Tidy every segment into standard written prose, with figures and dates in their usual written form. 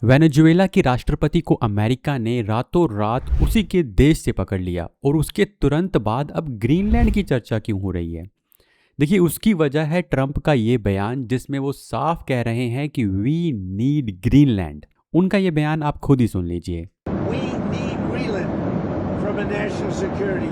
Venezuela के राष्ट्रपति को अमेरिका ने रातों रात उसी के देश से पकड़ लिया और उसके तुरंत बाद अब ग्रीनलैंड की चर्चा क्यों हो रही है। देखिए, उसकी वजह है ट्रंप का ये बयान जिसमें वो साफ कह रहे हैं कि वी नीड ग्रीनलैंड। उनका ये बयान आप खुद ही सुन लीजिए। We need Greenland from a national security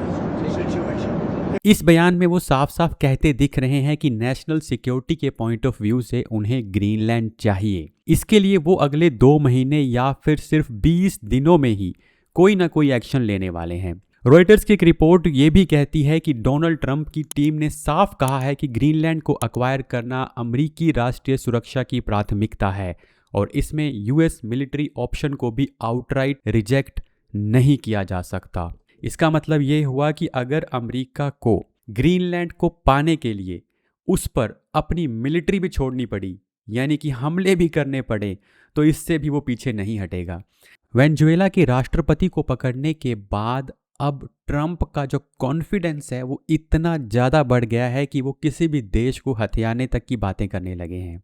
situation. इस बयान में वो साफ साफ कहते दिख रहे हैं कि नेशनल सिक्योरिटी के पॉइंट ऑफ व्यू से उन्हें ग्रीनलैंड चाहिए। इसके लिए वो अगले 2 महीने या फिर सिर्फ 20 दिनों में ही कोई ना कोई एक्शन लेने वाले हैं। रॉयटर्स की एक रिपोर्ट ये भी कहती है कि डोनाल्ड ट्रंप की टीम ने साफ कहा है कि ग्रीनलैंड को एक्वायर करना अमेरिकी राष्ट्रीय सुरक्षा की प्राथमिकता है और इसमें यूएस मिलिट्री ऑप्शन को भी आउटराइट रिजेक्ट नहीं किया जा सकता। इसका मतलब ये हुआ कि अगर अमेरिका को ग्रीनलैंड को पाने के लिए उस पर अपनी मिलिट्री भी छोड़नी पड़ी, यानी कि हमले भी करने पड़े, तो इससे भी वो पीछे नहीं हटेगा। वेनेजुएला के राष्ट्रपति को पकड़ने के बाद अब ट्रंप का जो कॉन्फिडेंस है वो इतना ज़्यादा बढ़ गया है कि वो किसी भी देश को हथियाने तक की बातें करने लगे हैं।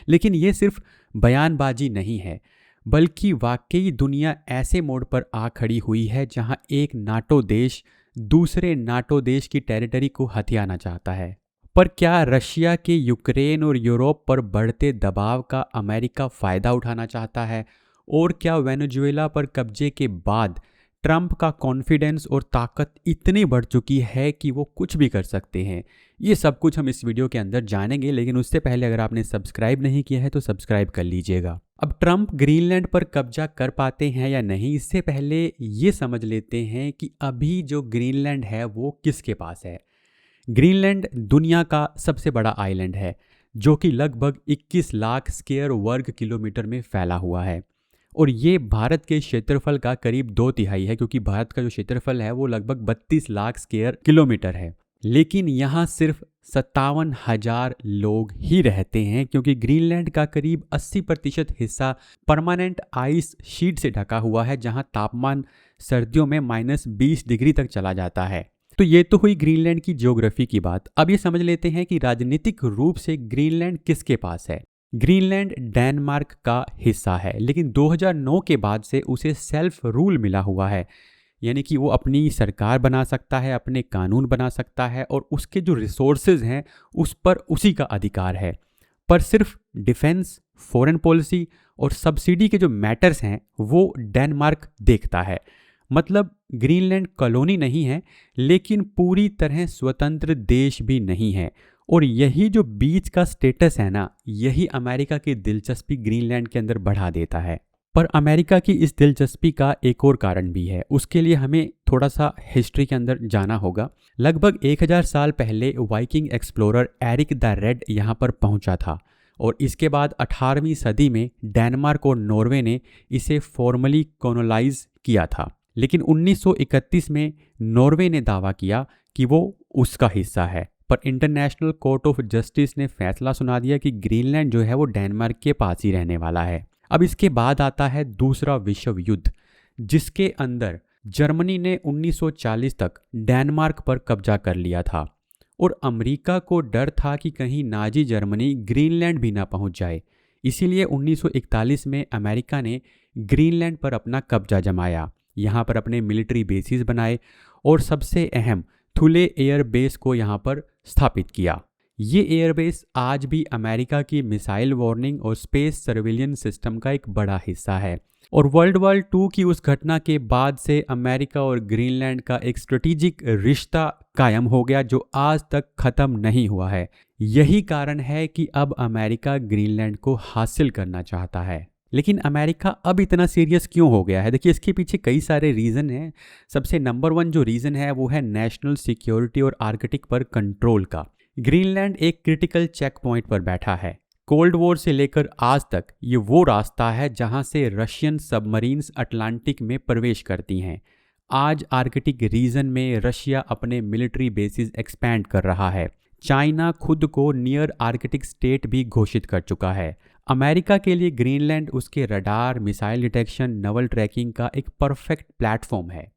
लेकिन ये सिर्फ बयानबाजी नहीं है, बल्कि वाकई दुनिया ऐसे मोड़ पर आ खड़ी हुई है जहां एक नाटो देश दूसरे नाटो देश की टेरिटरी को हथियाना चाहता है। पर क्या रशिया के यूक्रेन और यूरोप पर बढ़ते दबाव का अमेरिका फ़ायदा उठाना चाहता है? और क्या वेनेजुएला पर कब्जे के बाद ट्रंप का कॉन्फिडेंस और ताकत इतनी बढ़ चुकी है कि वो कुछ भी कर सकते हैं? ये सब कुछ हम इस वीडियो के अंदर जानेंगे, लेकिन उससे पहले अगर आपने सब्सक्राइब नहीं किया है तो सब्सक्राइब कर लीजिएगा। अब ट्रंप ग्रीनलैंड पर कब्जा कर पाते हैं या नहीं, इससे पहले ये समझ लेते हैं कि अभी जो ग्रीनलैंड है वो किसके पास है। ग्रीनलैंड दुनिया का सबसे बड़ा आइलैंड है जो कि लगभग 21 लाख स्क्वायर वर्ग किलोमीटर में फैला हुआ है और ये भारत के क्षेत्रफल का करीब 2/3 है, क्योंकि भारत का जो क्षेत्रफल है वो लगभग 32 लाख स्क्वायर किलोमीटर है। लेकिन यहाँ सिर्फ 57,000 लोग ही रहते हैं, क्योंकि ग्रीनलैंड का करीब 80% हिस्सा परमानेंट आइस शीट से ढका हुआ है, जहाँ तापमान सर्दियों में -20 डिग्री तक चला जाता है। तो ये तो हुई ग्रीनलैंड की ज्योग्राफी की बात। अब ये समझ लेते हैं कि राजनीतिक रूप से ग्रीनलैंड किसके पास है। ग्रीनलैंड डेनमार्क का हिस्सा है, लेकिन 2009 के बाद से उसे सेल्फ रूल मिला हुआ है, यानी कि वो अपनी सरकार बना सकता है, अपने कानून बना सकता है और उसके जो रिसोर्सेज हैं उस पर उसी का अधिकार है। पर सिर्फ डिफेंस, फॉरेन पॉलिसी और सब्सिडी के जो मैटर्स हैं वो डेनमार्क देखता है। मतलब ग्रीनलैंड कॉलोनी नहीं है, लेकिन पूरी तरह स्वतंत्र देश भी नहीं है। और यही जो बीच का स्टेटस है ना, यही अमेरिका की दिलचस्पी ग्रीनलैंड के अंदर बढ़ा देता है। पर अमेरिका की इस दिलचस्पी का एक और कारण भी है। उसके लिए हमें थोड़ा सा हिस्ट्री के अंदर जाना होगा। लगभग 1000 साल पहले Viking explorer Eric the Red यहाँ पर पहुँचा था और इसके बाद 18वीं सदी में डेनमार्क और नॉर्वे ने इसे फॉर्मली कॉलोनाइज किया था। लेकिन 1931 में नॉर्वे ने दावा किया कि वो उसका हिस्सा है, पर इंटरनेशनल कोर्ट ऑफ जस्टिस ने फैसला सुना दिया कि ग्रीनलैंड जो है वो डेनमार्क के पास ही रहने वाला है। अब इसके बाद आता है दूसरा विश्व युद्ध, जिसके अंदर जर्मनी ने 1940 तक डेनमार्क पर कब्जा कर लिया था और अमेरिका को डर था कि कहीं नाजी जर्मनी ग्रीनलैंड भी ना पहुंच जाए। इसीलिए 1941 में अमेरिका ने ग्रीनलैंड पर अपना कब्जा जमाया, यहाँ पर अपने मिलिट्री बेसिस बनाए और सबसे अहम थुले एयर बेस को यहाँ पर स्थापित किया। ये एयरबेस आज भी अमेरिका की मिसाइल वार्निंग और स्पेस सर्विलियंस सिस्टम का एक बड़ा हिस्सा है। और वर्ल्ड वॉर 2 की उस घटना के बाद से अमेरिका और ग्रीनलैंड का एक स्ट्रेटेजिक रिश्ता कायम हो गया जो आज तक खत्म नहीं हुआ है। यही कारण है कि अब अमेरिका ग्रीनलैंड को हासिल करना चाहता है। लेकिन अमेरिका अब इतना सीरियस क्यों हो गया है? देखिए, इसके पीछे कई सारे रीज़न हैं। सबसे नंबर 1 जो रीज़न है वो है नेशनल सिक्योरिटी और आर्कटिक पर कंट्रोल का। ग्रीनलैंड एक क्रिटिकल चेक पॉइंट पर बैठा है। कोल्ड वॉर से लेकर आज तक ये वो रास्ता है जहां से रशियन सबमरीन्स अटलांटिक में प्रवेश करती हैं। आज आर्कटिक रीजन में रशिया अपने मिलिट्री बेसिस एक्सपैंड कर रहा है। चाइना खुद को नियर आर्कटिक स्टेट भी घोषित कर चुका है। अमेरिका के लिए ग्रीनलैंड उसके radar, missile detection, naval tracking का एक परफेक्ट प्लेटफॉर्म है।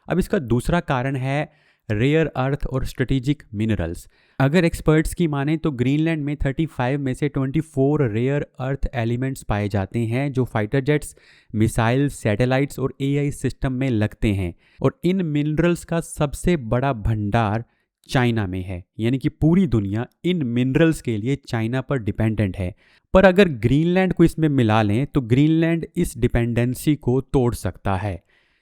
अब इसका दूसरा कारण है रेयर अर्थ और स्ट्रेटेजिक मिनरल्स। अगर एक्सपर्ट्स की माने तो ग्रीनलैंड में 35 में से 24 रेयर अर्थ एलिमेंट्स पाए जाते हैं जो फाइटर जेट्स, मिसाइल्स, सैटेलाइट्स और एआई सिस्टम में लगते हैं। और इन मिनरल्स का सबसे बड़ा भंडार चाइना में है, यानी कि पूरी दुनिया इन मिनरल्स के लिए चाइना पर डिपेंडेंट है। पर अगर ग्रीनलैंड को इसमें मिला लें तो ग्रीनलैंड इस डिपेंडेंसी को तोड़ सकता है।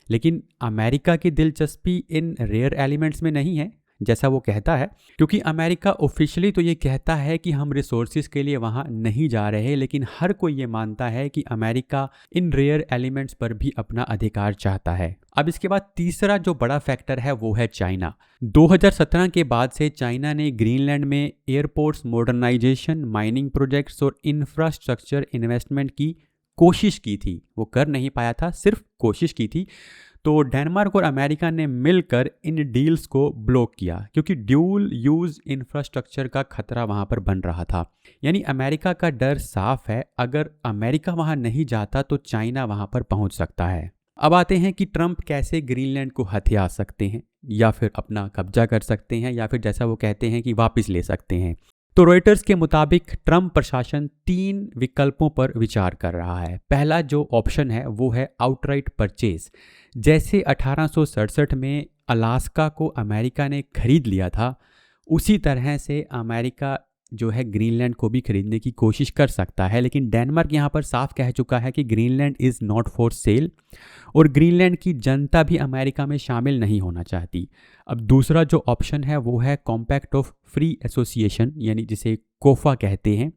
लेकिन अमेरिका की दिलचस्पी इन रेयर एलिमेंट्स में नहीं है जैसा वो कहता है, क्योंकि अमेरिका ऑफिशियली तो ये कहता है कि हम रिसोर्सेज के लिए वहाँ नहीं जा रहे, लेकिन हर कोई ये मानता है कि अमेरिका इन रेयर एलिमेंट्स पर भी अपना अधिकार चाहता है। अब इसके बाद तीसरा जो बड़ा फैक्टर है वो है चाइना। 2017 के बाद से चाइना ने ग्रीनलैंड में एयरपोर्ट्स मॉडर्नाइजेशन, माइनिंग प्रोजेक्ट्स और इंफ्रास्ट्रक्चर इन्वेस्टमेंट की कोशिश की थी। वो कर नहीं पाया था, सिर्फ कोशिश की थी। तो डेनमार्क और अमेरिका ने मिलकर इन डील्स को ब्लॉक किया क्योंकि ड्यूल यूज इंफ्रास्ट्रक्चर का खतरा वहां पर बन रहा था। यानी अमेरिका का डर साफ है, अगर अमेरिका वहां नहीं जाता तो चाइना वहां पर पहुंच सकता है। अब आते हैं कि ट्रंप कैसे ग्रीनलैंड को हथिया सकते हैं, या फिर अपना कब्जा कर सकते हैं, या फिर जैसा वो कहते हैं कि वापस ले सकते हैं। तो रॉयटर्स के मुताबिक ट्रंप प्रशासन 3 विकल्पों पर विचार कर रहा है। पहला जो ऑप्शन है वो है आउटराइट परचेज। जैसे 1867 में अलास्का को अमेरिका ने खरीद लिया था, उसी तरह से अमेरिका जो है ग्रीनलैंड को भी खरीदने की कोशिश कर सकता है। लेकिन डेनमार्क यहाँ पर साफ कह चुका है कि Greenland is not for sale, और ग्रीनलैंड की जनता भी अमेरिका में शामिल नहीं होना चाहती। अब दूसरा जो ऑप्शन है वो है कॉम्पैक्ट ऑफ फ्री एसोसिएशन, यानी जिसे कोफा कहते हैं।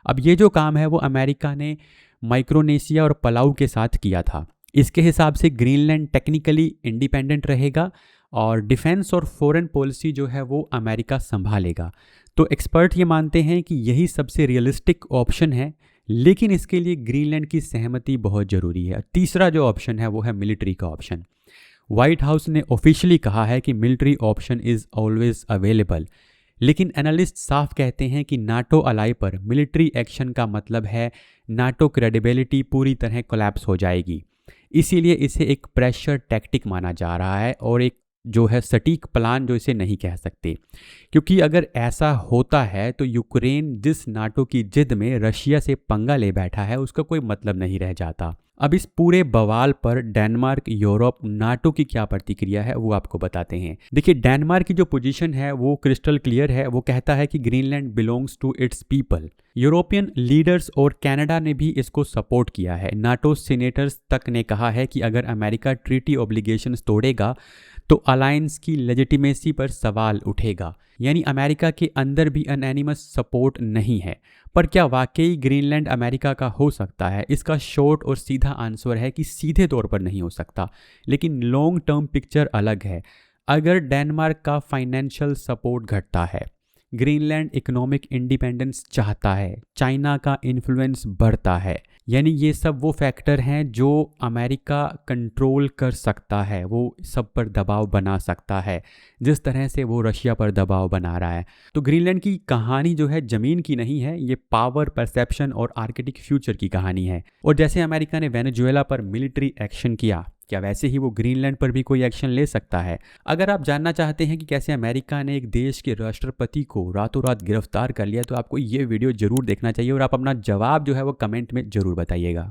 अब ये जो काम है वो अमेरिका ने माइक्रोनेशिया और पलाऊ के साथ किया था। इसके हिसाब से ग्रीनलैंड टेक्निकली इंडिपेंडेंट रहेगा और डिफेंस और फॉरेन पॉलिसी जो है वो अमेरिका संभालेगा। तो एक्सपर्ट ये मानते हैं कि यही सबसे रियलिस्टिक ऑप्शन है, लेकिन इसके लिए ग्रीनलैंड की सहमति बहुत ज़रूरी है। तीसरा जो ऑप्शन है वो है मिलिट्री का ऑप्शन। व्हाइट हाउस ने ऑफिशियली कहा है कि military option is always available, लेकिन एनालिस्ट साफ कहते हैं कि नाटो अलाई पर मिलिट्री एक्शन का मतलब है नाटो क्रेडिबिलिटी पूरी तरह कोलैप्स हो जाएगी। इसीलिए इसे एक प्रेशर टैक्टिक माना जा रहा है और एक जो है सटीक प्लान जो इसे नहीं कह सकते, क्योंकि अगर ऐसा होता है तो यूक्रेन जिस नाटो की जिद में रशिया से पंगा ले बैठा है उसका कोई मतलब नहीं रह जाता। अब इस पूरे बवाल पर डेनमार्क, यूरोप, नाटो की क्या प्रतिक्रिया है वो आपको बताते हैं। देखिए, डेनमार्क की जो पोजीशन है वो क्रिस्टल क्लियर है। वो कहता है कि Greenland belongs to its people. European leaders और कनाडा ने भी इसको सपोर्ट किया है। नाटो सीनेटर्स तक ने कहा है कि अगर अमेरिका ट्रीटी ऑब्लिगेशंस तोड़ेगा तो अलायंस की लेजिटिमेसी पर सवाल उठेगा। यानी अमेरिका के अंदर भी अनएनिमस सपोर्ट नहीं है। पर क्या वाकई ग्रीनलैंड अमेरिका का हो सकता है? इसका शॉर्ट और सीधा आंसर है कि सीधे तौर पर नहीं हो सकता, लेकिन लॉन्ग टर्म पिक्चर अलग है। अगर डेनमार्क का फाइनेंशियल सपोर्ट घटता है, ग्रीनलैंड इकोनॉमिक इंडिपेंडेंस चाहता है, चाइना का इन्फ्लुएंस बढ़ता है, यानी ये सब वो फैक्टर हैं जो अमेरिका कंट्रोल कर सकता है, वो सब पर दबाव बना सकता है जिस तरह से वो रशिया पर दबाव बना रहा है। तो ग्रीनलैंड की कहानी जो है ज़मीन की नहीं है, ये पावर, परसेप्शन और आर्कटिक फ्यूचर की कहानी है। और जैसे अमेरिका ने वेनेजुएला पर मिलिट्री एक्शन किया, क्या वैसे ही वो ग्रीनलैंड पर भी कोई एक्शन ले सकता है? अगर आप जानना चाहते हैं कि कैसे अमेरिका ने एक देश के राष्ट्रपति को रातों रात गिरफ्तार कर लिया, तो आपको ये वीडियो जरूर देखना चाहिए और आप अपना जवाब जो है वो कमेंट में जरूर बताइएगा।